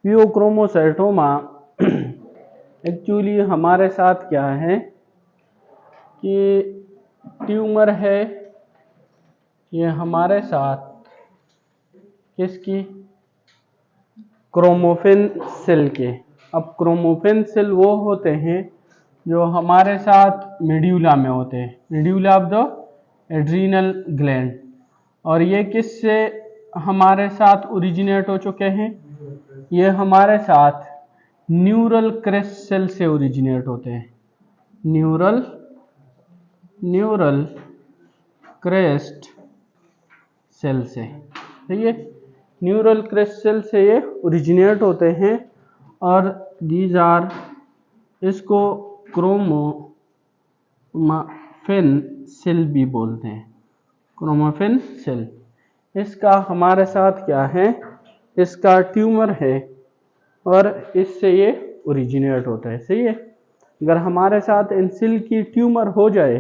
Pheochromocytoma actually हमारे साथ क्या है कि ट्यूमर है, ये हमारे साथ किसकी, क्रोमोफिन सेल के। अब क्रोमोफिन सेल वो होते हैं जो हमारे साथ मेड्यूला में होते हैं, medulla of the adrenal gland. और ये किससे हमारे साथ ओरिजिनेट हो चुके हैं, ये हमारे साथ न्यूरल क्रेस्ट सेल से ओरिजिनेट होते हैं, न्यूरल क्रेस्ट सेल से, ठीक है, न्यूरल क्रेस्ट सेल से ये ओरिजिनेट होते हैं। और दीज आर, इसको क्रोमोफिन सेल भी बोलते हैं, क्रोमोफिन सेल। इसका हमारे साथ क्या है, इसका ट्यूमर है और इससे ये ओरिजिनेट होता है, सही है। अगर हमारे साथ इन सेल की ट्यूमर हो जाए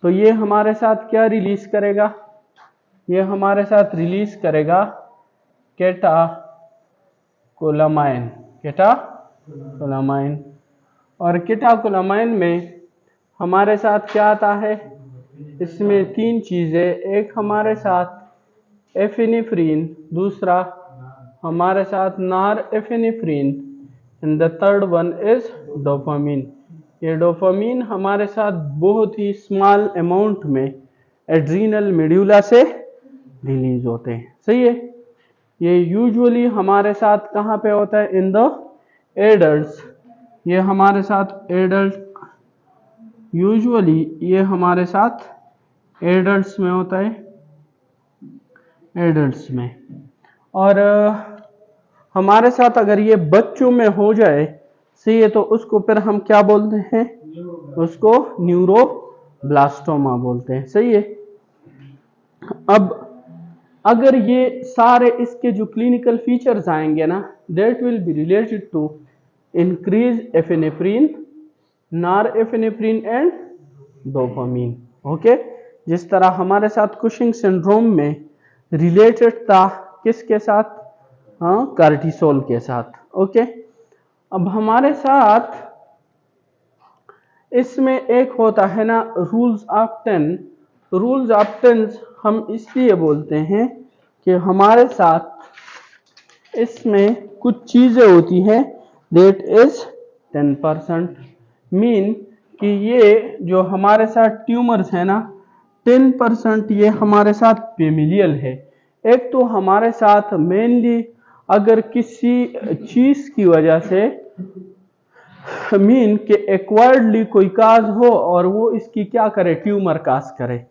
तो ये हमारे साथ क्या रिलीज करेगा, ये हमारे साथ रिलीज करेगा कैटाकोलामाइन, कैटाकोलामाइन। और कैटाकोलामाइन में हमारे साथ क्या आता है, इसमें तीन चीज़ें, एक हमारे साथ एफिनेफ्रिन, दूसरा हमारे साथ nor epinephrine, and the third one is dopamine. ये डोपामिन हमारे साथ बहुत ही स्मॉल अमाउंट में एड्रीनल मेड्यूला से रिलीज होते हैं, सही है। ये यूजुअली हमारे साथ कहाँ पे होता है, इन द एडल्ट्स। ये हमारे साथ एडल्ट, यूजुअली ये हमारे साथ एडल्ट्स में होता है, एडल्ट्स में। और हमारे साथ अगर ये बच्चों में हो जाए, सही है, तो उसको फिर हम क्या बोलते हैं, उसको न्यूरोब्लास्टोमा बोलते हैं, सही है। अब अगर ये सारे इसके जो क्लिनिकल फीचर्स आएंगे ना, that will be related to increase epinephrine, norepinephrine and dopamine, okay. जिस तरह हमारे साथ कुशिंग सिंड्रोम में रिलेटेड था किसके साथ, हाँ, कार्टिसोल के साथ, ओके। अब हमारे साथ इसमें एक होता है ना रूल्स ऑफ 10। रूल्स ऑफ 10 हम इसलिए बोलते हैं कि हमारे साथ इसमें कुछ चीजें होती हैं दैट इज 10%, मीन कि ये जो हमारे साथ ट्यूमर्स है ना, 10% ये हमारे साथ फेमिलियल है। एक तो हमारे साथ मेनली अगर किसी चीज की वजह से, मीन कि एक्वायर्डली कोई काज हो और वो इसकी क्या करे, ट्यूमर काज करे,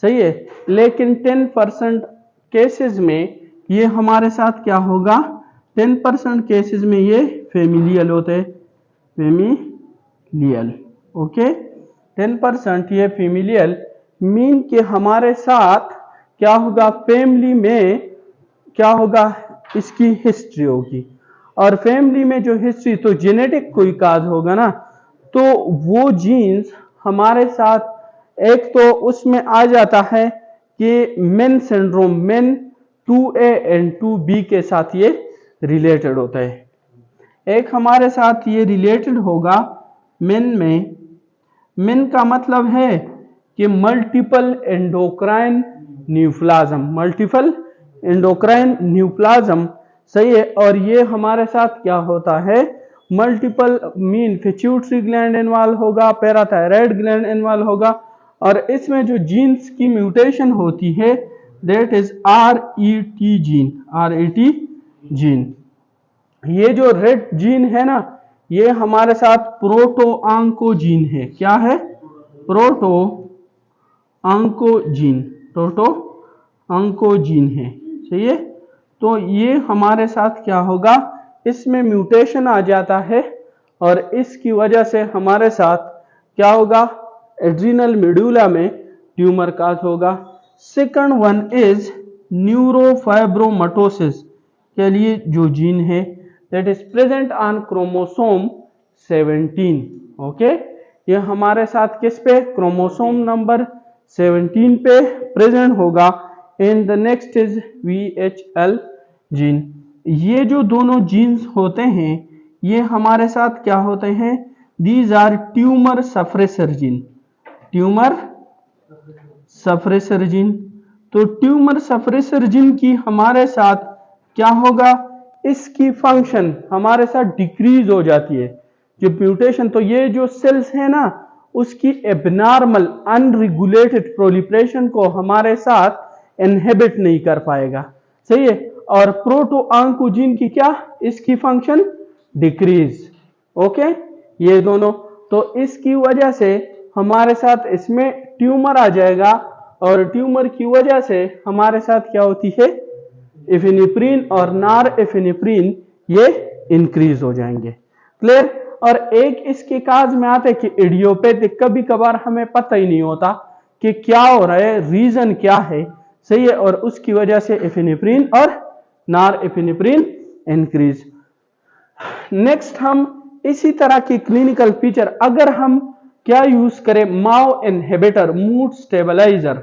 सही है। लेकिन 10% केसेस में ये हमारे साथ क्या होगा, 10% केसेस में ये फेमिलियल होते हैं, फेमिलियल, ओके। 10% ये फेमिलियल, मीन कि हमारे साथ क्या होगा, फैमिली में क्या होगा, इसकी हिस्ट्री होगी। और फैमिली में जो हिस्ट्री, तो जेनेटिक कोई काज होगा ना, तो वो जीन्स हमारे साथ एक तो उसमें आ जाता है कि main syndrome, main 2A and 2B के साथ ये रिलेटेड होता है। एक हमारे साथ ये रिलेटेड होगा मेन में, मेन का मतलब है कि multiple endocrine neoplasm, multiple endocrine neoplasm, सही है। और ये हमारे साथ क्या होता है, multiple, mean pituitary gland involve होगा, पैराथायराइड ग्लैंड इन्वॉल्व होगा, और इसमें जो जीन्स की म्यूटेशन होती है that is RET gene, RET gene. ये जो रेड जीन है ना, ये हमारे साथ प्रोटो ऑन्कोजीन है, क्या है, प्रोटो ऑन्कोजीन, प्रोटो ऑन्कोजीन है, सही है। तो ये हमारे साथ क्या होगा, इसमें म्यूटेशन आ जाता है और इसकी वजह से हमारे साथ क्या होगा, एड्रीनल मेडुला में ट्यूमर काज होगा। सेकंड वन इज न्यूरोफाइब्रोमटोसिस के लिए जो जीन है that is present on chromosome 17, okay. ये हमारे साथ किस पे, क्रोमोसोम नंबर 17 पे प्रेजेंट होगा। And the next is VHL gene. ये जो दोनों जीन्स होते हैं ये हमारे साथ क्या होते हैं, these are tumour suppressor gene, tumour suppressor gene. तो ट्यूमर सप्रेसर जीन की हमारे साथ क्या होगा, इसकी फंक्शन हमारे साथ डिक्रीज हो जाती है, जो म्यूटेशन, तो ये जो सेल्स है ना उसकी एबनॉर्मल अनरेगुलेटेड प्रोलिफरेशन को हमारे साथ इनहिबिट नहीं कर पाएगा, सही है। और प्रोटो ऑन्कोजीन की क्या, इसकी फंक्शन डिक्रीज, ओके, ये दोनों, तो इसकी वजह से हमारे साथ इसमें ट्यूमर आ जाएगा, और ट्यूमर की वजह से हमारे साथ क्या होती है, एफिनेफ्रिन और नॉर एफिनेफ्रिन ये इंक्रीज हो जाएंगे, क्लियर। और एक इसके काज में आते कि इडियोपैथिक, कभी कभार हमें पता ही नहीं होता कि क्या हो रहा है, रीजन क्या है, सही है, और उसकी वजह से एफिनेफ्रिन और नॉर एफिनेफ्रिन इंक्रीज। नेक्स्ट हम इसी तरह की क्लिनिकल फीचर, अगर हम क्या यूज करें, माओ इनहिबिटर, मूड स्टेबलाइजर,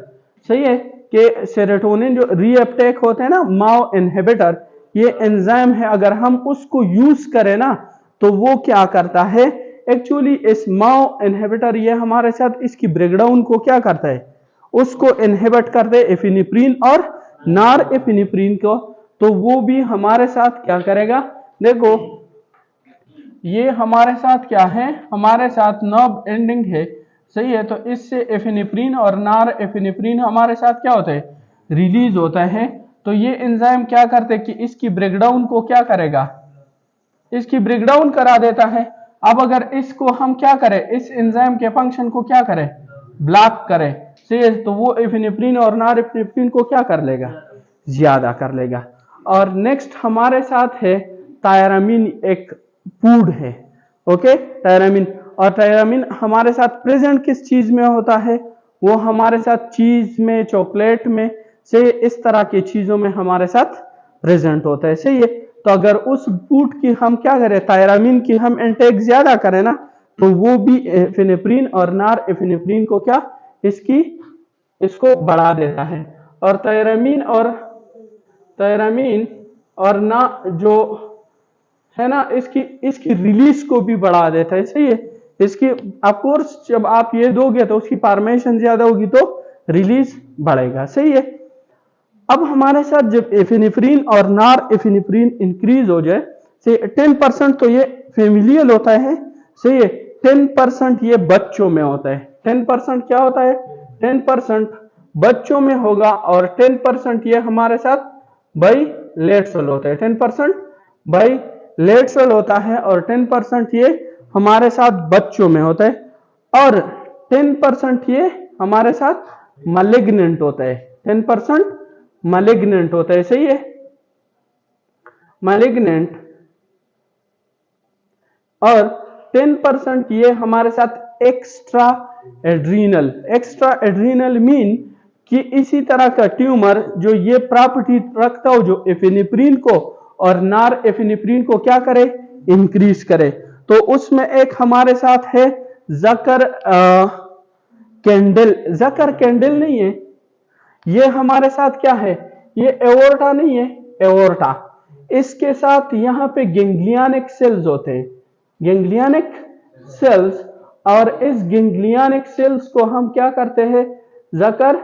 सही है, कि सेरोटोनिन जो रीअपटेक होते हैं ना, माओ इनहिबिटर, ये एंजाइम है, अगर हम उसको यूज करें ना तो वो क्या करता है, एक्चुअली इस माओ इनहिबिटर ये हमारे साथ इसकी ब्रेकडाउन को क्या करता है, उसको इनहिबिट करते हैं एफिनेफ्रिन और नॉर एफिनेफ्रिन को, तो वो भी हमारे साथ क्या करेगा, देखो ये हमारे साथ क्या है, हमारे साथ नर्व एंडिंग है, सही है, तो इससे एफिनेफ्रिन और नॉर एफिनेफ्रिन हमारे साथ क्या होता है, रिलीज होता है। तो ये एंजाइम क्या करते हैं कि इसकी ब्रेकडाउन को क्या करेगा, इसकी ब्रेकडाउन करा देता है। अब अगर इसको हम क्या करें, इस एंजाइम के फंक्शन को क्या करें, ब्लॉक करें, सही है, तो वो एफिनेफ्रिन और नॉर एफिनेफ्रिन को क्या कर लेगा, ज्यादा कर लेगा। और नेक्स्ट हमारे साथ है थायरामिन, एक फूड है, ओके, थायरामिन। और थायरामिन हमारे साथ प्रेजेंट किस चीज में होता है, वो हमारे साथ चीज में, चॉकलेट में, से इस तरह की चीजों में हमारे साथ प्रेजेंट होता है, सही है। तो अगर उस फूड की हम क्या करें, थायरामिन की हम इंटेक ज्यादा करें ना, तो वो भी एफिनेफ्रिन और नॉर एफिनेफ्रिन को क्या, इसको बढ़ा देता है। और थायरामिन और ना जो है ना, इसकी रिलीज को भी बढ़ा देता है, सही है। इसकी ऑफकोर्स जब आप ये दोगे तो उसकी फॉर्मेशन ज्यादा होगी तो रिलीज बढ़ेगा, सही है। अब हमारे साथ जब एफिनेफ्रिन और नॉर एफिनेफ्रिन इंक्रीज हो जाए, से 10% तो ये फेमिलियल होता है, सही है, 10% ये बच्चों में होता है, 10% क्या होता है, 10% बच्चों में होगा, और 10% ये हमारे साथ बाइलेटरल होता है, 10% बाइलेटरल होता है, और 10% ये हमारे साथ बच्चों में होता है, और 10% ये हमारे साथ मैलिग्नेंट होता है, 10% मैलिग्नेंट होता है, सही है, मैलिग्नेंट। और 10% ये हमारे साथ एक्स्ट्रा एड्रीनल मीन कि इसी तरह का ट्यूमर जो ये प्रॉपर्टी रखता हो, जो एफिनेफ्रिन को और नॉर एफिनेफ्रिन को क्या करे, इंक्रीज करे। तो उसमें एक हमारे साथ है जकर कैंडल नहीं है, ये हमारे साथ क्या है, ये एओर्टा नहीं है, एओर्टा, इसके साथ यहाँ पे गेंग्लियानिक सेल्स होते हैं, गेंग्लियानिक सेल्स, और इस गेंग्लियानिक सेल्स को हम क्या करते हैं, जकर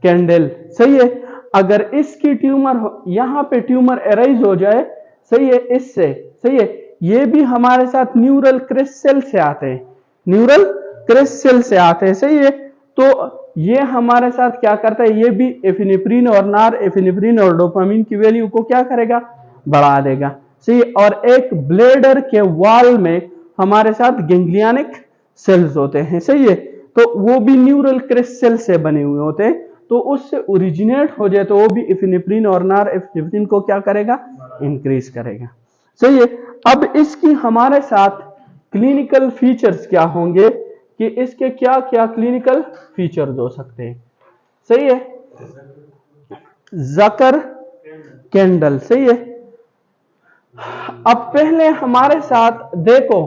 कैंडल, सही है। अगर इसकी ट्यूमर यहाँ पे ट्यूमर एराइज हो जाए, सही है, इससे, सही है, ये भी हमारे साथ न्यूरल क्रेस्ट सेल से आते हैं, न्यूरल क्रेस्ट सेल से आते हैं, सही है। तो ये हमारे साथ क्या करता है, ये भी एफिनेफ्रिन और नॉर एफिनेफ्रिन और डोपामिन की वैल्यू को क्या करेगा, बढ़ा देगा, सही। और एक ब्लेडर के वॉल में हमारे साथ गेंग्लियानिक सेल्स होते हैं, सही है, तो वो भी न्यूरल क्रेस्ट सेल से बने हुए होते हैं, तो उससे ओरिजिनेट हो जाए तो वो भी एफिनेफ्रिन और नॉर एफिनेफ्रिन को क्या करेगा, इंक्रीज करेगा, सही है। अब इसकी हमारे साथ क्लिनिकल फीचर्स क्या होंगे, कि इसके क्या क्या क्लिनिकल फीचर्स हो सकते हैं, सही है, जकर कैंडल, सही है। अब पहले हमारे साथ देखो,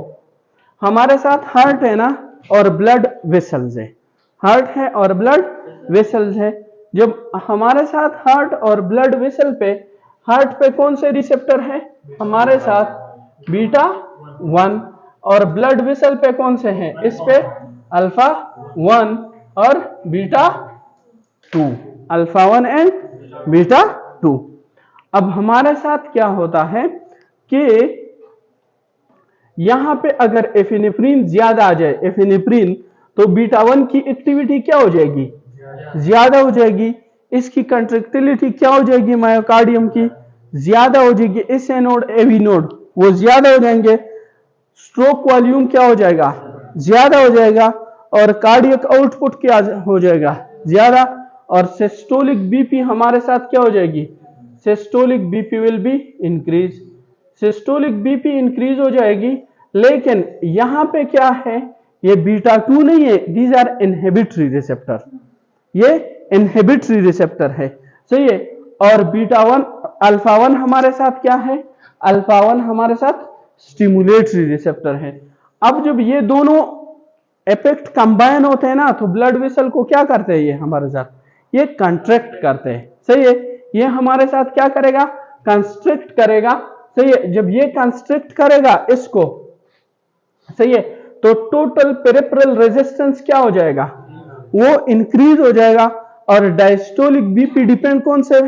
हमारे साथ हार्ट है ना, और ब्लड वेसल्स है, हार्ट है और ब्लड वेसल्स है। जब हमारे साथ हार्ट और ब्लड वेसल पे हार्ट पे कौन से रिसेप्टर है हमारे साथ बीटा 1, और ब्लड वेसल पे कौन से हैं इस पे अल्फा 1 और बीटा 2, अल्फा 1 एंड बीटा 2। अब हमारे साथ क्या होता है कि यहां पे अगर एफिनेफ्रिन ज्यादा आ जाए एफिनेफ्रिन, तो बीटा 1 की एक्टिविटी क्या हो जाएगी, ज्यादा हो जाएगी। इसकी कंट्रैक्टिलिटी क्या हो जाएगी, मायोकार्डियम की ज्यादा हो जाएगी। इस एनोड एवी नोड वो ज्यादा हो जाएंगे। स्ट्रोक वॉल्यूम क्या हो जाएगा, ज्यादा हो जाएगा। और कार्डियक आउटपुट क्या हो जाएगा, ज्यादा। और सिस्टोलिक बीपी हमारे साथ क्या हो जाएगी, systolic BP will be increase. Systolic BP increase हो जाएगी। लेकिन यहां पे क्या है, ये बीटा 2 नहीं है, दीज आर इनहिबिटरी रिसेप्टर, ये इनहिबिटरी रिसेप्टर है, सही है। और बीटा 1 अल्फा 1 हमारे साथ क्या है, अल्फा 1 हमारे साथ स्टिमुलेटरी रिसेप्टर है। अब जब ये दोनों इफेक्ट कंबाइन होते हैं ना, तो ब्लड वेसल को क्या करते हैं, ये हमारे साथ ये कंट्रैक्ट करते हैं, सही है। ये हमारे साथ क्या करेगा, कंस्ट्रिक्ट करेगा, सही है। जब ये कंस्ट्रिक्ट करेगा इसको, सही है, तो टोटल पेरिफेरल रेजिस्टेंस क्या हो जाएगा, वो इंक्रीज हो जाएगा। और डायस्टोलिक बीपी डिपेंड कौन से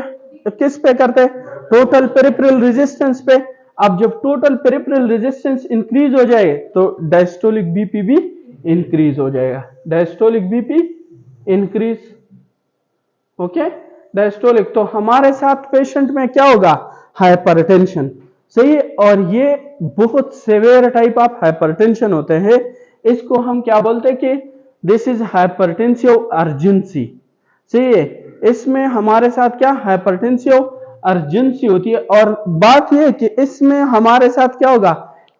किस पे करते हैं, टोटल पेरिफेरल रेजिस्टेंस पे। अब जब टोटल पेरिफेरल रेजिस्टेंस इंक्रीज हो जाए तो डायस्टोलिक बीपी भी इंक्रीज हो जाएगा, diastolic BP increase, okay. Diastolic, तो हमारे साथ पेशेंट में क्या होगा, हाइपरटेंशन, सही है। और ये बहुत सेवेयर टाइप ऑफ हाइपरटेंशन होते हैं। इसको हम क्या बोलते हैं कि दिस इज हाइपरटेंसिव अर्जेंसी, सही है। इसमें हमारे साथ क्या हाइपरटेंसिव अर्जेंसी होती है। और बात यह है कि इसमें हमारे साथ क्या होगा,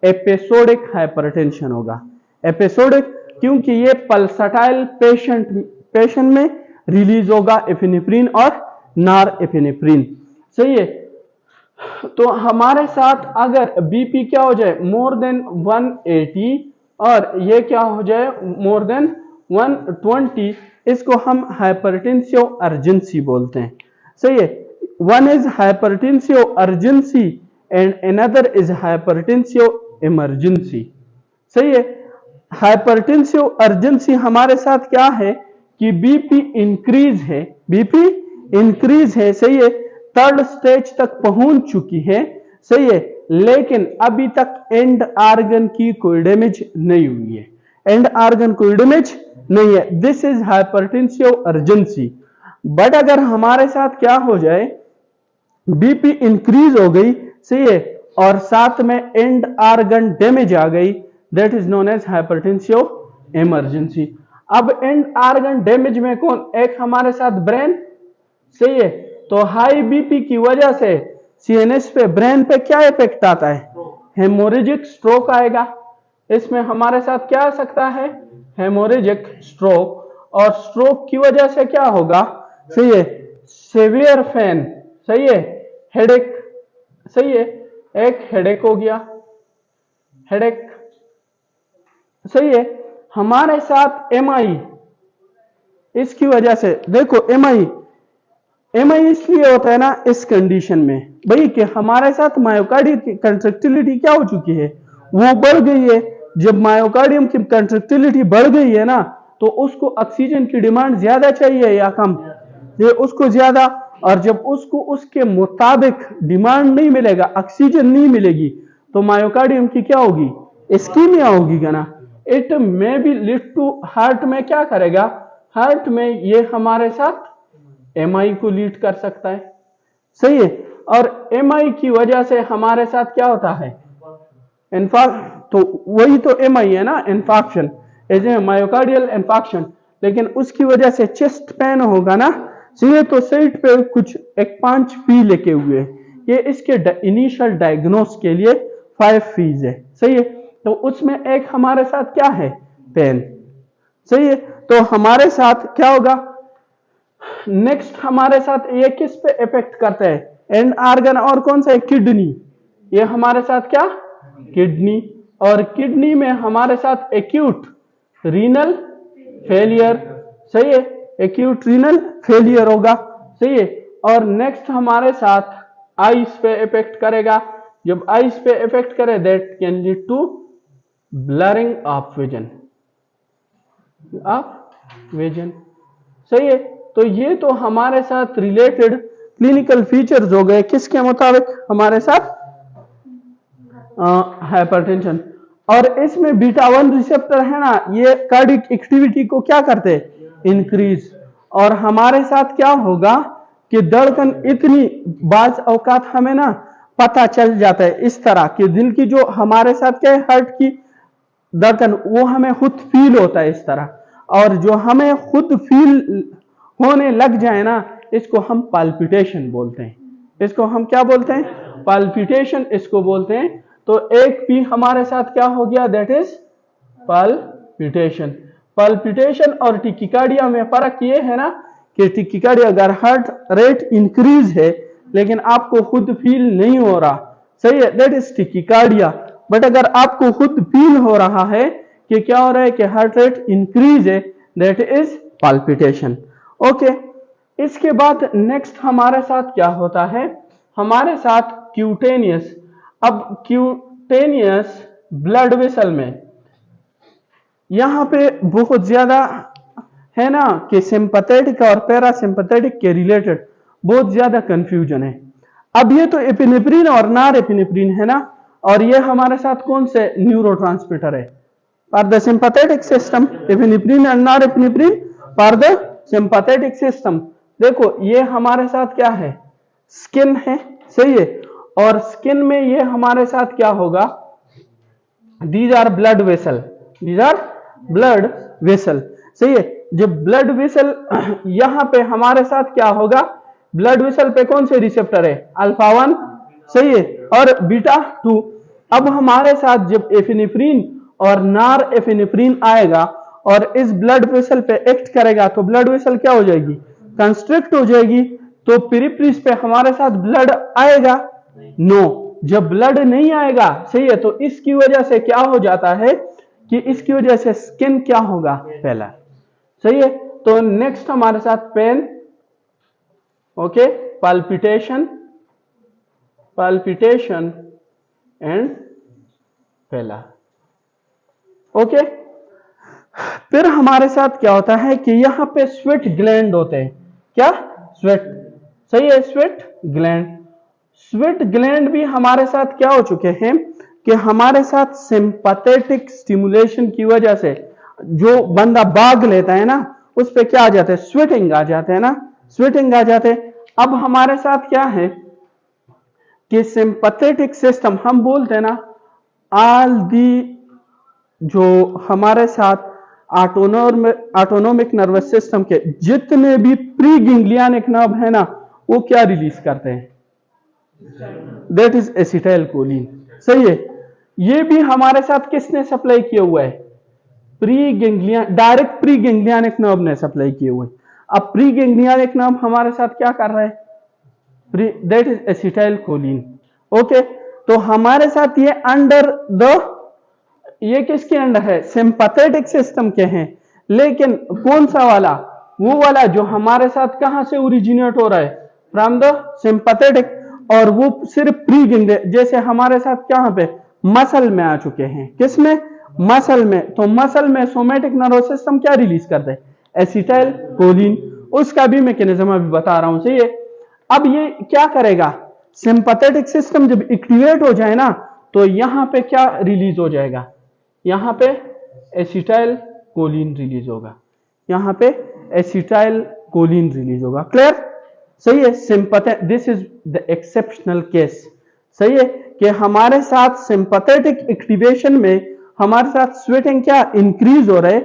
एपिसोडिक हाइपरटेंशन होगा, एपिसोडिक, क्योंकि ये पल्साटाइल पेशेंट में रिलीज होगा एफिनेफ्रिन और नार एफिनेफ्रिन, सही है। तो हमारे साथ अगर बीपी क्या हो जाए मोर देन 180 और ये क्या हो जाए मोर देन 120, इसको हम हाइपरटेंसिव अर्जेंसी बोलते हैं, सही है। One is hypertensive urgency and another is hypertensive emergency, सही है। हाइपरटेंसिव अर्जेंसी हमारे साथ क्या है कि बीपी इंक्रीज है, बीपी इंक्रीज है, सही है, थर्ड स्टेज तक पहुंच चुकी है, सही है, लेकिन अभी तक एंड आर्गन की कोई डैमेज नहीं हुई है, एंड आर्गन कोई डैमेज नहीं है, this is hypertensive urgency. But अगर हमारे साथ क्या हो जाए, बीपी इंक्रीज हो गई, सही है, और साथ में एंड आर्गन डैमेज आ गई, that is known as hypertensive emergency. अब एंड आर्गन डैमेज में कौन, एक हमारे साथ ब्रेन, सही है, तो हाई बीपी की वजह से सीएनएस पे, ब्रेन पे क्या इफेक्ट आता है, हेमोरेजिक स्ट्रोक आएगा। इसमें हमारे साथ क्या आ सकता है, हेमोरेजिक स्ट्रोक। और स्ट्रोक की वजह से क्या होगा, सही है, सेवियर पेन, सही है, हेडेक, सही है, एक हेडेक हो गया, हेडेक, सही है। हमारे साथ एमआई, इसकी वजह से देखो एमआई इसलिए होता है ना इस कंडीशन में भाई कि हमारे साथ मायोकार्डियम की कंट्रैक्टिलिटी क्या हो चुकी है, वो बढ़ गई है। जब मायोकार्डियम की कंट्रैक्टिलिटी बढ़ गई है ना, तो उसको ऑक्सीजन की डिमांड ज्यादा चाहिए या कम, ये उसको ज्यादा। और जब उसको उसके मुताबिक डिमांड नहीं मिलेगा, ऑक्सीजन नहीं मिलेगी, तो मायोकार्डियम की क्या होगी, इस्कीमिया होगी ना। It may be lead to heart में क्या करेगा, हार्ट में ये हमारे साथ एमआई को लीड कर सकता है, सही है। और एमआई की वजह से हमारे साथ क्या होता है, तो वही तो एमआई है ना, infarction, as a myocardial infarction. लेकिन उसकी वजह से चेस्ट पेन होगा ना, सही, तो साइड पे कुछ एक 5 पी लिखे हुए, ये इसके इनिशियल डायग्नोस के लिए 5 फीज है, सही है। तो उसमें एक हमारे साथ क्या है, पेन, सही है। तो हमारे साथ क्या होगा, नेक्स्ट हमारे साथ ये किस पे इफेक्ट करता है, एंड आर्गन, और कौन सा है, किडनी। ये हमारे साथ क्या, किडनी। और किडनी में हमारे साथ एक्यूट रीनल फेलियर, सही है, एक्यूट रीनल फेलियर होगा, सही है। और नेक्स्ट हमारे साथ आईज पे इफेक्ट करेगा। जब आईज पे इफेक्ट करे that can lead to blurring of vision, सही है। तो ये तो हमारे साथ रिलेटेड क्लिनिकल फीचर्स हो गए किसके मुताबिक, हमारे साथ हाइपरटेंशन। और इसमें बीटा 1 रिसेप्टर है ना, ये कार्डियक एक्टिविटी को क्या करते हैं, इंक्रीज। और हमारे साथ क्या होगा कि धड़कन इतनी, बाज औकात हमें ना पता चल जाता है इस तरह कि दिल की जो हमारे साथ क्या है, हार्ट की धड़कन, वो हमें खुद फील होता है इस तरह। और जो हमें खुद फील होने लग जाए ना, इसको हम पाल्पिटेशन बोलते हैं। इसको हम क्या बोलते हैं, पाल्पिटेशन इसको बोलते हैं। तो एक पी हमारे साथ क्या हो गया, दैट इज पाल्पिटेशन। पाल्पिटेशन और टिकिकार्डिया में फर्क ये है ना कि टिकिकार्डिया अगर हार्ट रेट इंक्रीज है लेकिन आपको खुद फील नहीं हो रहा, सही है, दैट इज टिकिकार्डिया। बट अगर आपको खुद फील हो रहा है कि क्या हो रहा है कि हार्ट रेट इंक्रीज है, दैट इज पाल्पिटेशन। ओके, इसके बाद नेक्स्ट हमारे साथ क्या होता है, हमारे साथ क्यूटेनियस। अब क्यूटेनियस ब्लड वेसल में यहां पे बहुत ज्यादा है ना कि सिंपैथेटिक और पैरासिम्पैथेटिक के रिलेटेड बहुत ज्यादा कंफ्यूजन है। अब ये तो एपिनेफ्रिन और नॉर एपिनेफ्रिन है ना, और ये हमारे साथ कौन से न्यूरोट्रांसमीटर है, for the sympathetic system epinephrine and nor epinephrine for the sympathetic system. देखो ये हमारे साथ क्या है, स्किन है, सही है। और स्किन में ये हमारे साथ क्या होगा, these are blood vessel, these are blood vessel, सही है। जब ब्लड वेसल यहां पे हमारे साथ क्या होगा, ब्लड वेसल पे कौन से रिसेप्टर है, अल्फा 1, सही है, और बीटा 2। अब हमारे साथ जब एपिनेफ्रिन और नॉर एपिनेफ्रिन आएगा और इस ब्लड वेसल पे एक्ट करेगा तो ब्लड वेसल क्या हो जाएगी, कंस्ट्रिक्ट हो जाएगी। तो पेरिफ्रीज पे हमारे साथ ब्लड आएगा, नो। जब ब्लड नहीं आएगा, सही है, तो इसकी वजह से क्या हो जाता है कि इसकी वजह से स्किन क्या होगा, पहला, सही है। तो नेक्स्ट हमारे साथ pain, okay, palpitation, palpitation and पहला, ओके। फिर हमारे साथ क्या होता है कि यहां पे स्वेट ग्लैंड होते हैं, क्या, स्वेट, सही है, स्वेट ग्लैंड। स्वेट ग्लैंड भी हमारे साथ क्या हो चुके हैं कि हमारे साथ सिंपैथेटिक स्टिमुलेशन की वजह से जो बंदा भाग लेता है ना, उस पे क्या आ जाता है, स्वेटिंग आ जाते हैं ना, स्वेटिंग आ जाते हैं। अब हमारे साथ क्या है कि सिंपैथेटिक सिस्टम, हम बोलते हैं ना ऑल दी, जो हमारे साथ ऑटोनोमिक नर्वस सिस्टम के जितने भी प्री गैंग्लियनिक नर्व है ना, वो क्या रिलीज करते हैं, दैट इज एसिटाइल कोलिन, सही है। ये भी हमारे साथ किसने सप्लाई किया हुआ है, pre ganglion, direct pre ganglionic nerve ने सप्लाई किए हुए। अब प्री गैंग्लियनिक नर्व हमारे साथ क्या कर रहा है, that is acetyl choline, okay. तो हमारे साथ ये अंडर द, ये किसके अंडर है, सिंपैथेटिक सिस्टम के हैं। लेकिन कौन सा वाला, वो वाला जो हमारे साथ कहां से ओरिजिनेट हो रहा है, फ्रॉम द सिंपैथेटिक, और वो सिर्फ प्री गैंग्लियन, जैसे हमारे साथ कहां पे, मसल में आ चुके हैं, किसमें, मसल में। तो मसल में सोमैटिक नर्वस सिस्टम क्या रिलीज करता है, एसिटाइल कोलिन, उसका भी मैकेनिज्म अभी बता रहा हूं, सही है। अब ये क्या करेगा, सिंपैथेटिक सिस्टम जब एक्टिवेट हो जाए ना, तो यहां पे क्या रिलीज हो जाएगा, यहां पे एसिटाइल कोलिन रिलीज होगा, यहां पे एसिटाइल कोलिन रिलीज होगा, क्लियर, सही है। Sympathetic, this is the exceptional case, सही है, कि हमारे साथ सिंपैथेटिक एक्टिवेशन में हमारे साथ स्वेटिंग क्या इंक्रीज हो रहे,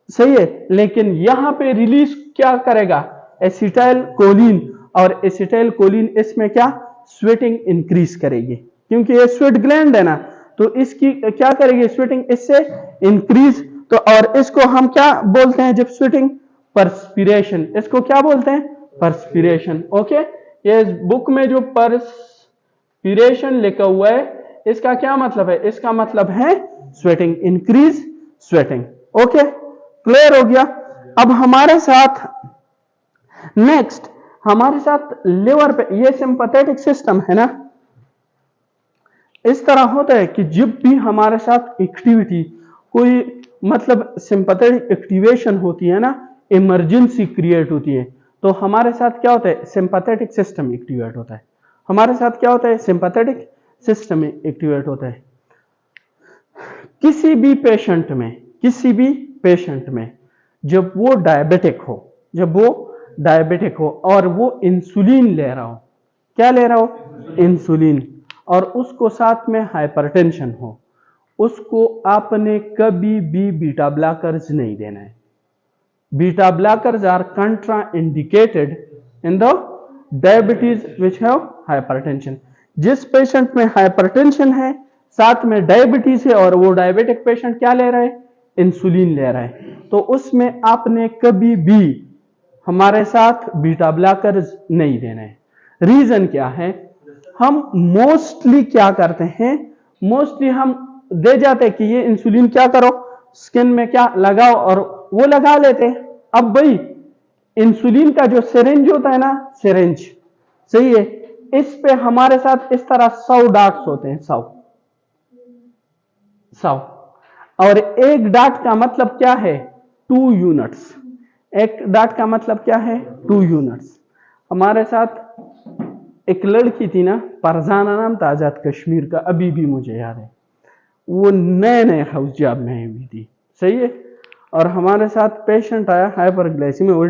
सही है, लेकिन यहां पे रिलीज क्या करेगा, एसिटाइल कोलिन, और एसिटाइल कोलिन इसमें क्या, स्वेटिंग इंक्रीज करेगी, क्योंकि ये स्वेट ग्लैंड है ना, तो इसकी क्या करेगी, स्वेटिंग इससे इंक्रीज। तो और इसको हम क्या बोलते हैं जब स्वेटिंग, परस्पिरेशन, इसको क्या बोलते हैं, परस्पिरेशन, ओके। ये बुक में जो परस्पिरेशन लिखा हुआ है, इसका क्या मतलब है, इसका मतलब है sweating, increase sweating, okay, clear हो गया। अब हमारे साथ नेक्स्ट हमारे साथ लिवर पे ये सिंपैथेटिक सिस्टम है ना, इस तरह होता है कि जब भी हमारे साथ एक्टिविटी कोई मतलब सिंपैथेटिक एक्टिवेशन होती है ना, इमरजेंसी क्रिएट होती है, तो हमारे साथ क्या होता है, सिंपैथेटिक सिस्टम एक्टिवेट होता है। हमारे साथ क्या होता है, सिंपैथेटिक सिस्टम एक्टिवेट होता है। किसी भी पेशेंट में जब वो डायबिटिक हो और वो इंसुलिन ले रहा हो, क्या ले रहा हो, इंसुलिन, और उसको साथ में हाइपरटेंशन हो, उसको आपने कभी भी बीटा ब्लॉकर्स नहीं देना है। Beta blockers are contraindicated in the diabetes which have hypertension. जिस पेशेंट में हाइपरटेंशन है, साथ में डायबिटीज है, और वो डायबिटिक पेशेंट क्या ले रहा है, इंसुलिन ले रहा है, तो उसमें आपने कभी भी हमारे साथ बीटा ब्लॉकर्स नहीं देना है। रीजन क्या है, हम मोस्टली क्या करते हैं, मोस्टली हम दे जाते हैं कि ये इंसुलिन क्या करो, स्किन में क्या लगाओ, और वो लगा लेते हैं। अब भाई इंसुलिन का जो सिरिंज होता है ना, सिरिंज, सही है, इस पे हमारे साथ इस तरह 100 डॉट्स होते हैं, 100, और एक डॉट का मतलब क्या है, 2 यूनिट्स। एक डॉट का मतलब क्या है, 2 यूनिट्स। हमारे साथ एक लड़की थी ना, फरजाना नाम था, आजाद कश्मीर का, अभी भी मुझे याद है, वो नए नए हाउस जॉब में आई हुई थी, सही है, और हमारे साथ पेशेंट आया हाइपरग्लाइसीमिया, वो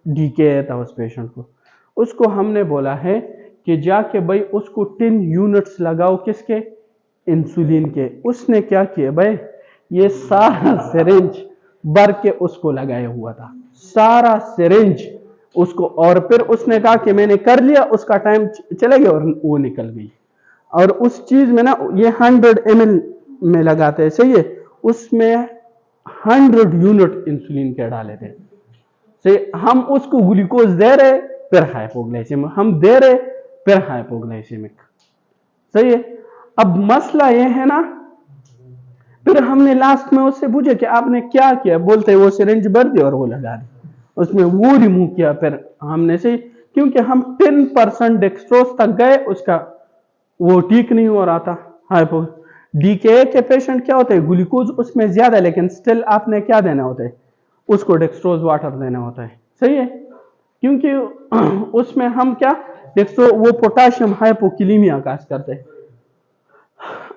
डीके था उस पेशेंट को। उसको हमने बोला है कि जाके भाई उसको 10 यूनिट्स लगाओ, किसके, इंसुलिन के। उसने क्या किया भाई, ये सारा सिरिंज भर के उसको लगाया हुआ था, सारा सिरिंज उसको, और फिर उसने कहा कि मैंने कर लिया, उसका टाइम चला गया और वो निकल गई। और उस चीज में ना, ये 100 ml में लगाते हैं, सही है, उसमें 100 यूनिट इंसुलिन के डाले थे, सही। हम उसको ग्लूकोज दे रहे, फिर हाइपोग्लाइसेमिक, हम दे रहे, फिर हाइपोग्लाइसेमिक, सही है। अब मसला ये है ना, फिर हमने लास्ट में उससे पूछा कि आपने क्या किया, बोलते वो सिरिंज भर दी और वो लगा दी, उसमें वो रिमूव किया। फिर हमने से, क्योंकि हम 10% डेक्सट्रोज तक गए, उसका वो ठीक नहीं हो रहा था, हाइपो। डीके के पेशेंट क्या होते हैं, ग्लूकोज उसमें ज्यादा, लेकिन स्टिल आपने क्या देना होता है, उसको डेक्सट्रोज वाटर देना होता है, सही है, क्योंकि उसमें हम क्या, डेक्सट्रो वो पोटाशियम हाइपोकिलीमिया का करते हैं।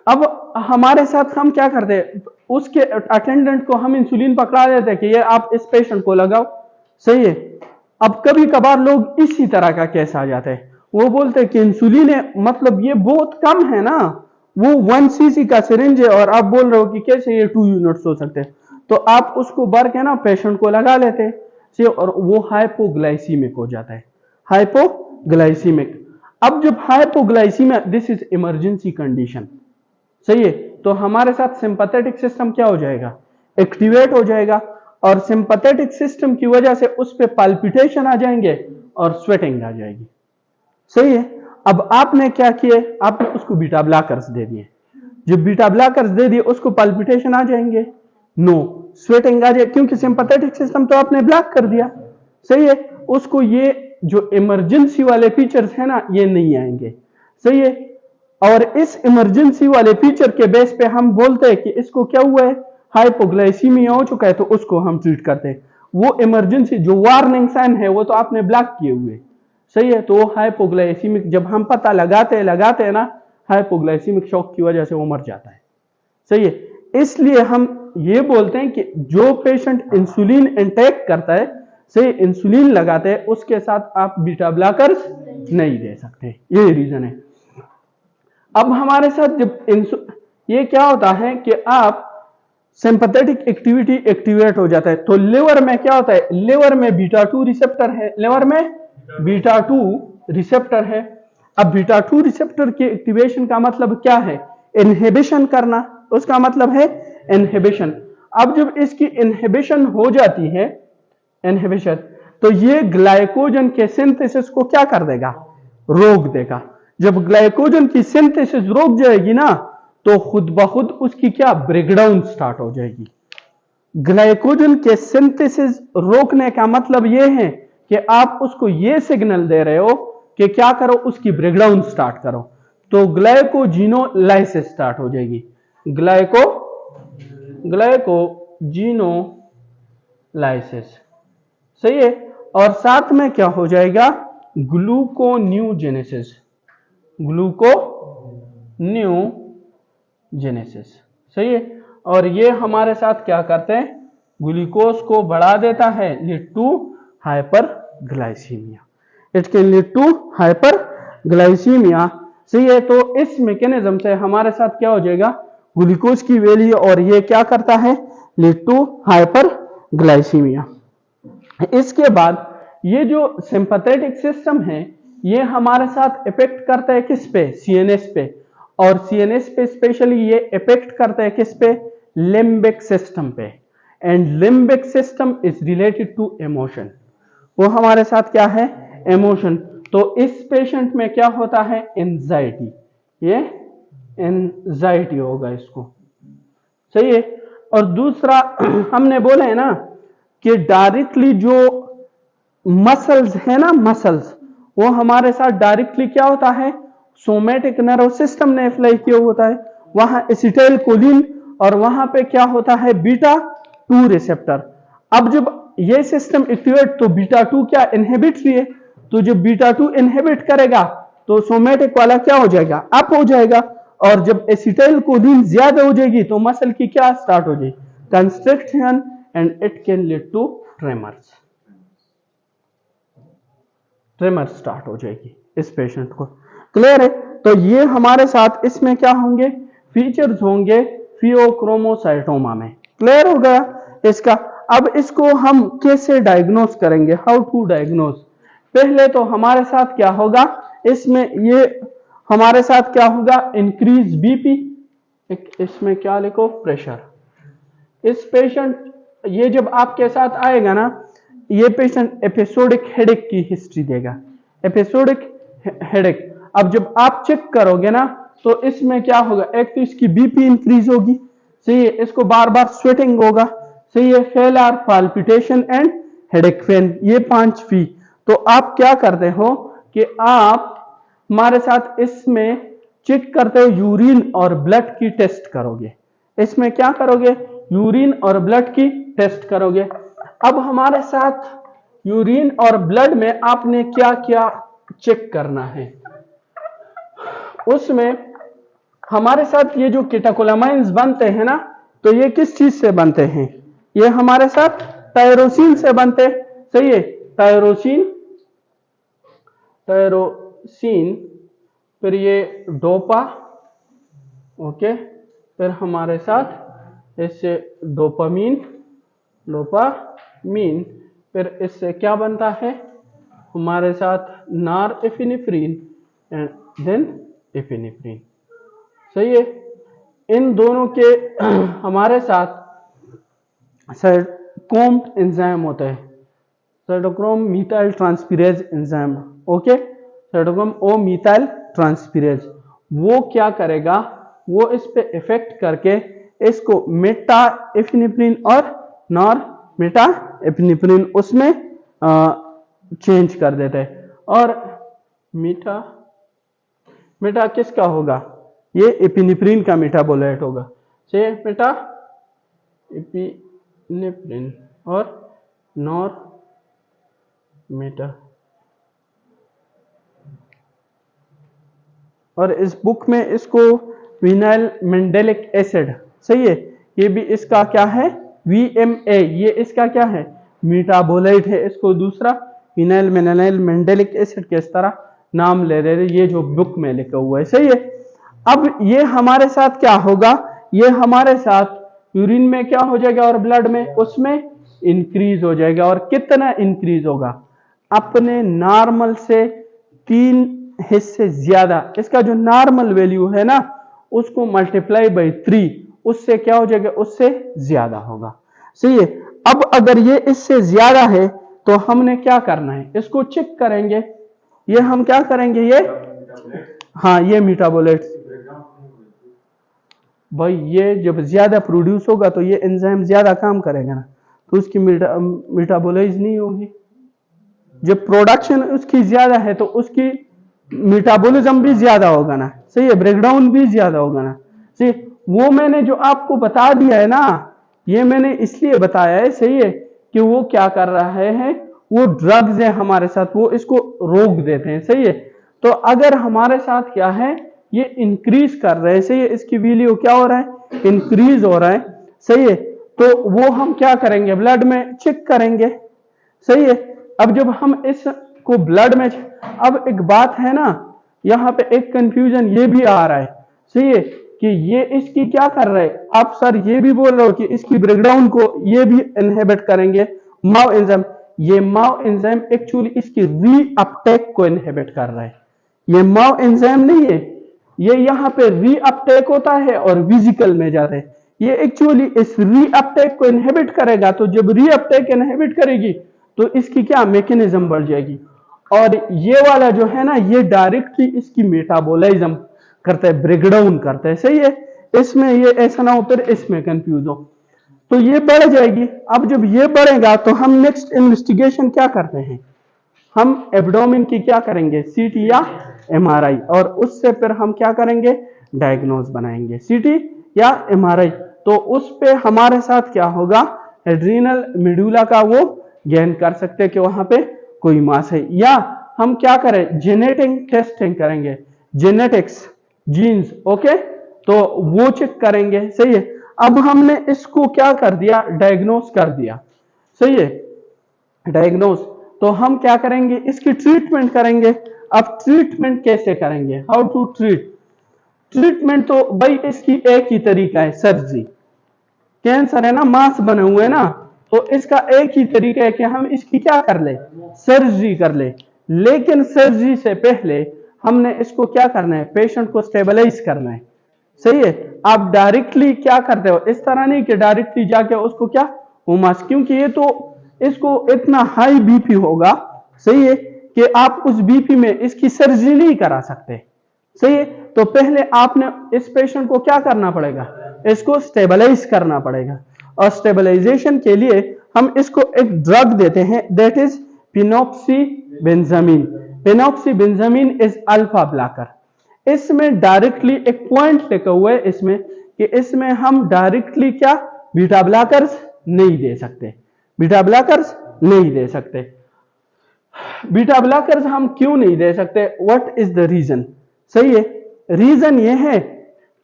अब हमारे साथ हम क्या करते हैं, उसके अटेंडेंट को हम इंसुलिन पकड़ा देते हैं कि ये आप इस पेशेंट को लगाओ, सही है। अब कभी कभार लोग इसी तरह का केस आ जाते हैं, वो बोलते हैं कि इंसुलिन है, मतलब ये बहुत कम है ना, वो 1 सीसी का सिरिंज है, और आप बोल रहे हो कि कैसे ये 2 यूनिट्स हो सकते हैं, तो आप उसको भर के ना पेशेंट को लगा लेते हैं, और वो हाइपोग्लाइसीमिक हो जाता है, हाइपोग्लाइसीमिक। अब जब hypoglycaemia, this is emergency condition, सही है, तो हमारे साथ सिंपैथेटिक सिस्टम क्या हो जाएगा, एक्टिवेट हो जाएगा, और सिंपैथेटिक सिस्टम की वजह से उस पे पाल्पिटेशन आ जाएंगे और स्वेटिंग आ जाएगी, सही है। अब आपने क्या किए, आपने उसको बीटा ब्लॉकर्स दे दिए, जब बीटा ब्लॉकर्स दे दिए उसको पाल्पिटेशन आ जाएंगे, नो, स्वेटिंग आ जाए, क्योंकि सिंपैथेटिक सिस्टम तो आपने ब्लॉक कर दिया, सही है। उसको ये जो इमरजेंसी वाले फीचर्स है ना, ये नहीं आएंगे, सही है। और इस इमरजेंसी वाले फीचर के बेस पे हम बोलते हैं कि इसको क्या हुआ है, हाइपोग्लाइसीमिया हो चुका है, तो उसको हम ट्रीट करते हैं। वो इमरजेंसी जो वार्निंग साइन है, वो तो आपने ब्लॉक किए हुए, सही है, तो हाइपोग्लाइसीमिक जब हम पता लगाते हैं ना, हाइपोग्लाइसीमिक शॉक की वजह से वो मर जाता है, सही है। इसलिए हम ये बोलते हैं कि जो पेशेंट इंसुलिन इंटेक करता है, सही, इंसुलिन लगाते हैं, उसके साथ आप बीटा ब्लॉकर्स नहीं दे सकते, ये रीजन है। अब हमारे साथ जब ये क्या होता है कि आप सिंपैथेटिक एक्टिविटी एक्टिवेट हो जाता है, तो लिवर में क्या होता है, लिवर में बीटा 2 रिसेप्टर है, लिवर में बीटा 2 रिसेप्टर है। अब बीटा 2 रिसेप्टर के एक्टिवेशन का मतलब क्या है, इनहिबिशन करना, उसका मतलब है इनहिबिशन। अब जब इसकी इनहिबिशन हो जाती है, इनहिबिशन, तो ये ग्लाइकोजन के सिंथेसिस को क्या कर देगा, रोक देगा। जब ग्लाइकोजन की सिंथेसिस रोक जाएगी ना, तो खुद ब खुद उसकी क्या, ब्रेकडाउन स्टार्ट हो जाएगी। ग्लाइकोजन के सिंथेसिस रोकने का मतलब यह है कि आप उसको ये सिग्नल दे रहे हो कि क्या करो, उसकी ब्रेकडाउन स्टार्ट करो, तो ग्लाइकोजिनोलाइसिस स्टार्ट हो जाएगी, ग्लाइकोजिनोलाइसिस। सही है। और साथ में क्या हो जाएगा, ग्लूकोन्यूजेनेसिस, ग्लूकोन्यूजेनेसिस। सही है। और ये हमारे साथ क्या करते हैं, ग्लूकोज को बढ़ा देता है, lead to hyperglycaemia, it can lead to hyperglycaemia. सही है। तो इस मैकेनिज्म से हमारे साथ क्या हो जाएगा, ग्लूकोज की वैल्यू, और ये क्या करता है, लीड टू हाइपरग्लाइसीमिया। इसके बाद ये जो सिंपैथेटिक सिस्टम है, ये हमारे साथ इफेक्ट करता है किस पे, सीएनएस पे, और सीएनएस पे स्पेशली ये इफेक्ट करता है किस पे, लिम्बिक सिस्टम पे, and limbic system is related to emotion. वो हमारे साथ क्या है, इमोशन। तो इस पेशेंट में क्या होता है, एंजाइटी, ये एंजाइटी होगा इसको। सही है। और दूसरा हमने बोला है ना कि डायरेक्टली जो मसल्स है ना, मसल्स, वो हमारे साथ डायरेक्टली क्या होता है, सोमैटिक नर्वस सिस्टम ने अप्लाई किया होता है, वहां एसिटाइल कोलिन, और वहां पे क्या होता है, बीटा 2 रिसेप्टर। अब जब ये सिस्टम एक्टिवेट, तो बीटा 2 क्या इनहिबिटरी है, तो जब बीटा 2 इनहिबिट करेगा तो सोमैटिक वाला क्या हो जाएगा, अप हो जाएगा, और जब एसिटाइल कोलिन ज्यादा हो जाएगी तो मसल की क्या स्टार्ट हो जाएगी, construction, and it can lead to tremors, tremor start हो जाएगी इस पेशेंट को। क्लियर है। तो ये हमारे साथ इसमें क्या होंगे, फीचर्स होंगे फियोक्रोमोसाइटोमा में। क्लियर हो गया इसका। अब इसको हम कैसे डायग्नोस करेंगे, हाउ टू डायग्नोस। पहले तो हमारे साथ क्या होगा, इसमें ये हमारे साथ क्या होगा, इंक्रीज बीपी, इसमें क्या लिखो, प्रेशर। इस पेशेंट, ये जब आपके साथ आएगा ना, ये पेशेंट एपिसोडिक हेडेक की हिस्ट्री देगा, एपिसोडिक हेडेक। अब जब आप चेक करोगे ना, तो इसमें क्या होगा, एक तो इसकी बीपी इंक्रीज होगी, सही है, इसको बार बार स्वेटिंग होगा, सही है, failure, palpitation and headache pain, ये 5 फी। तो आप क्या करते हो कि आप हमारे साथ इसमें चेक करते हो, यूरिन और ब्लड की टेस्ट करोगे, इसमें क्या करोगे, यूरिन और ब्लड की टेस्ट करोगे। अब हमारे साथ यूरिन और ब्लड में आपने क्या क्या चेक करना है, उसमें हमारे साथ ये जो केटाकोलामाइंस बनते हैं ना, तो ये किस चीज से बनते हैं, ये हमारे साथ टायरोसिन से बनते हैं। सही है, टायरोसिन, फिर ये डोपा, ओके, फिर हमारे साथ इससे डोपामीन, फिर इससे क्या बनता है हमारे साथ, नॉरएपिनेफ्रिन एंड देन एपिनेफ्रिन। सही है। इन दोनों के हमारे साथ साइटोक्रोम एंजाइम होता है, cytochrome methyl transferase enzyme, okay, cytochrome O methyl transferase, वो क्या करेगा, वो इस पे इफेक्ट करके इसको मेटा एपिनेफ्रिन और नॉर मेटा एपिनेफ्रिन उसमें चेंज कर देते हैं। और मेटा किसका होगा, ये एपिनेफ्रिन का मेटाबोलाइट होगा, से मेटा एपिनेफ्रिन और नॉर मेटा। और इस बुक में इसको विनाइल मेंडेलिक एसिड, सही है, ये भी इसका क्या है, VMA, ये इसका क्या है, मेटाबोलाइट है, इसको दूसरा विनाइल मेंडेलिक एसिड के इस तरह नाम ले रहे थे, ये जो बुक में लिखा हुआ है। सही है। अब ये हमारे साथ क्या होगा, ये हमारे साथ यूरिन में क्या हो जाएगा और ब्लड में, उसमें इंक्रीज हो जाएगा। और कितना इंक्रीज होगा, अपने नॉर्मल से 3 हिस्से ज्यादा, इसका जो नॉर्मल वैल्यू है ना, उसको मल्टीप्लाई बाई 3, उससे क्या हो जाएगा, उससे ज्यादा होगा। सही है। अब अगर ये इससे ज्यादा है तो हमने क्या करना है, इसको चेक करेंगे, ये हम क्या करेंगे, ये हाँ, ये मेटाबोलाइट्स भाई, ये जब ज्यादा प्रोड्यूस होगा तो ये एंजाइम ज्यादा काम करेगा ना, तो उसकी मेटाबोलाइज नहीं होगी। जब प्रोडक्शन उसकी ज्यादा है तो उसकी मेटाबॉलिज्म भी ज्यादा होगा ना, सही है, ब्रेकडाउन भी ज्यादा होगा ना, सही। वो मैंने जो आपको बता दिया है ना, ये मैंने इसलिए बताया है, सही है, कि वो क्या कर रहा है, वो ड्रग्स है हमारे साथ, वो इसको रोक देते हैं, सही है। तो अगर हमारे साथ क्या है, ये इंक्रीज कर रहे हैं, सही है, इसकी वैल्यू क्या हो रहा है, इंक्रीज हो रहा है, सही है। तो वो हम क्या करेंगे, ब्लड में चेक करेंगे, सही है। अब जब हम इसको ब्लड में, अब एक बात है ना, यहाँ पे एक कंफ्यूजन ये भी आ रहा है, सही है, कि ये इसकी क्या कर रहे हैं आप सर, ये भी बोल रहे हो कि इसकी ब्रेकडाउन को ये भी इनहिबिट करेंगे, माओ एंजाइम। ये माओ एंजाइम एक्चुअली इसकी रीअपटेक को इनहिबिट कर रहा है, ये माओ एंजाइम नहीं है, ये यहाँ पे रीअपटेक होता है और विजिकल में जाता है, ये एक्चुअली इस रीअपटेक को इनहिबिट करेगा। तो जब रीअपटेक इनहिबिट करेगी तो इसकी क्या मैकेनिज्म बढ़ जाएगी, और ये वाला जो है ना, ये डायरेक्टली इसकी मेटाबॉलिज्म करता है, ब्रेकडाउन करता है, सही है। इसमें ये ऐसा ना हो फिर इसमें कंफ्यूज हो, तो ये बढ़ जाएगी। अब जब ये बढ़ेगा तो हम नेक्स्ट इन्वेस्टिगेशन क्या करते हैं, हम एब्डोमेन की क्या करेंगे, सीटी या एमआरआई, और उससे फिर हम क्या करेंगे, डायग्नोज बनाएंगे, सीटी या एमआरआई। तो उस पे हमारे साथ क्या होगा, एड्रीनल मेडुला का वो गेन कर सकते हैं कि वहां पे कोई मास है, या हम क्या करें, जेनेटिक टेस्टिंग करेंगे, जेनेटिक्स, जीन्स, ओके, तो वो चेक करेंगे, सही है। अब हमने इसको क्या कर दिया, डायग्नोज कर दिया, सही है, डायग्नोज। तो हम क्या करेंगे, इसकी ट्रीटमेंट करेंगे। अब ट्रीटमेंट कैसे करेंगे, हाउ टू ट्रीट, ट्रीटमेंट तो भाई इसकी एक ही तरीका है, सर्जरी। कैंसर है ना, मांस बने हुए है ना, तो इसका एक ही तरीका है कि हम इसकी क्या कर ले, सर्जरी कर ले। लेकिन सर्जरी से पहले हमने इसको क्या करना है, पेशेंट को स्टेबलाइज करना है, सही है। आप डायरेक्टली क्या करते हो, इस तरह नहीं कि डायरेक्टली जाके उसको क्या उमास, क्योंकि ये तो इसको इतना हाई बीपी होगा, सही है, कि आप उस बीपी में इसकी सर्जरी नहीं करा सकते, सही है। तो पहले आपने इस पेशेंट को क्या करना पड़ेगा, इसको स्टेबलाइज करना पड़ेगा, और स्टेबलाइजेशन के लिए हम इसको एक ड्रग देते हैं, that is phenoxybenzamine. Phenoxybenzamine is alpha blocker. इसमें डायरेक्टली एक पॉइंट लिखा हुआ है इसमें, कि इसमें हम डायरेक्टली क्या बीटा ब्लॉकर्स नहीं दे सकते, बीटा ब्लॉकर्स नहीं दे सकते। बीटा ब्लॉकर्स हम क्यों नहीं दे सकते, व्हाट इज द रीजन, सही है। रीजन ये है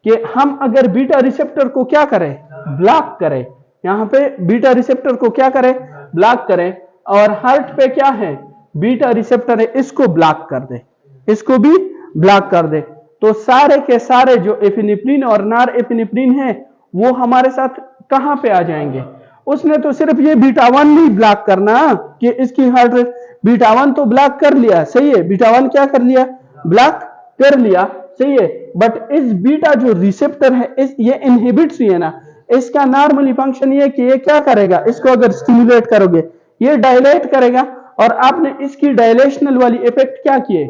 कि हम अगर बीटा रिसेप्टर को क्या करें, ब्लॉक करें, यहां पे बीटा रिसेप्टर को क्या करें, ब्लॉक करें, और हार्ट पे क्या है, बीटा रिसेप्टर है, इसको ब्लॉक कर दे, इसको भी ब्लॉक कर दे, तो सारे के सारे जो एफिनेफ्रिन और नॉर एफिनेफ्रिन है वो हमारे साथ कहां पे आ जाएंगे। उसने तो सिर्फ ये बीटा 1 नहीं ब्लॉक करना कि इसकी हार्ट रेट, बीटा 1 तो ब्लॉक कर लिया, सही है, बीटा 1 क्या कर लिया, ब्लॉक कर लिया, सही है। बट इस बीटा जो रिसेप्टर है, ये इनहिबिट्स है ना, इसका नॉर्मली फंक्शन ये कि ये क्या करेगा, इसको अगर स्टिमुलेट करोगे ये डायलेट करेगा, और आपने इसकी डायलेशनल वाली इफेक्ट क्या किए,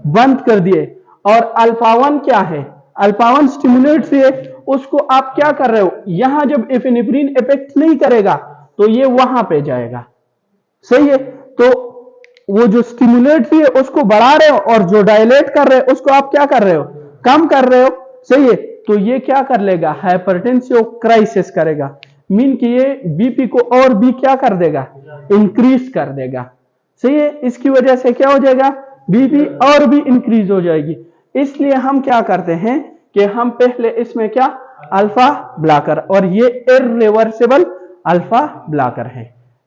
बंद कर दिए। और अल्फा 1 क्या है, अल्फा 1 स्टिमुलेट है, उसको आप क्या कर रहे हो, यहां जब एफिनेफ्रिन इफेक्ट नहीं करेगा तो ये वहां पे जाएगा, सही है। तो वो जो स्टिमुलेट है उसको बढ़ा रहे हो, और जो डायलेट कर रहे हो उसको आप क्या कर रहे हो, कम कर रहे हो, सही है। तो ये क्या कर लेगा, हाइपरटेंसिव क्राइसिस करेगा, मीन कि ये बीपी को और भी क्या कर देगा, इंक्रीज कर देगा, सही है। इसकी वजह से क्या हो जाएगा, बीपी और भी इंक्रीज हो जाएगी। इसलिए हम क्या करते हैं कि हम पहले इसमें क्या, अल्फा ब्लॉकर, और ये इर्रिवर्सिबल अल्फा ब्लॉकर है,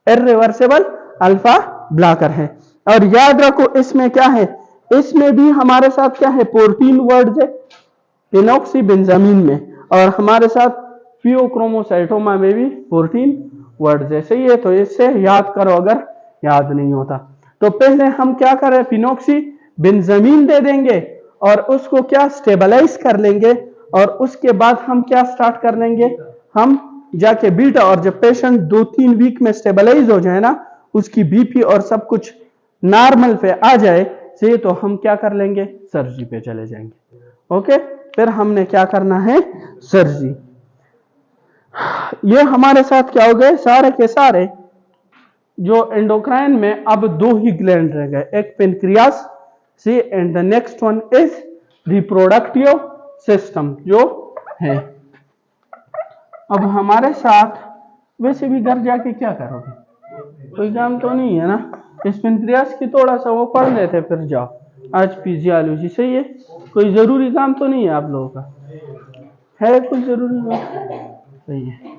इर्रिवर्सिबल अल्फा ब्लॉकर है। और याद रखो इसमें क्या है, इसमें भी हमारे साथ क्या है, 14 वर्ड्स है पिनॉक्सीबेंजामीन में, और हमारे साथ फियोक्रोमोसाइटोमा में भी 14 वर्ड्स है, सही है। तो इससे याद करो अगर याद नहीं होता। तो पहले हम क्या करें, पिनॉक्सीबेंजामीन दे देंगे और उसको क्या स्टेबलाइज कर लेंगे, और उसके बाद हम क्या स्टार्ट कर लेंगे, हम जाके बीटा, और जब पेशेंट 2-3 वीक में स्टेबलाइज हो जाए ना, उसकी बीपी और सब कुछ नॉर्मल पे आ जाए, सही, तो हम क्या कर लेंगे, सर्जरी पे चले जाएंगे, ओके। फिर हमने क्या करना है, सर्जरी। ये हमारे साथ क्या हो गए, सारे के सारे जो एंडोक्राइन में अब दो ही ग्लैंड रह गए, एक pancreas see and the next one is reproductive system जो है। अब हमारे साथ वैसे भी घर जाके क्या करोगे, कोई काम तो नहीं है ना, इस पेनक्रियास की थोड़ा सा वो पढ़ लेते फिर जाओ, आज फिजियोलॉजी सही है, कोई जरूरी काम तो नहीं है आप लोगों का, है कोई जरूरी काम, सही है।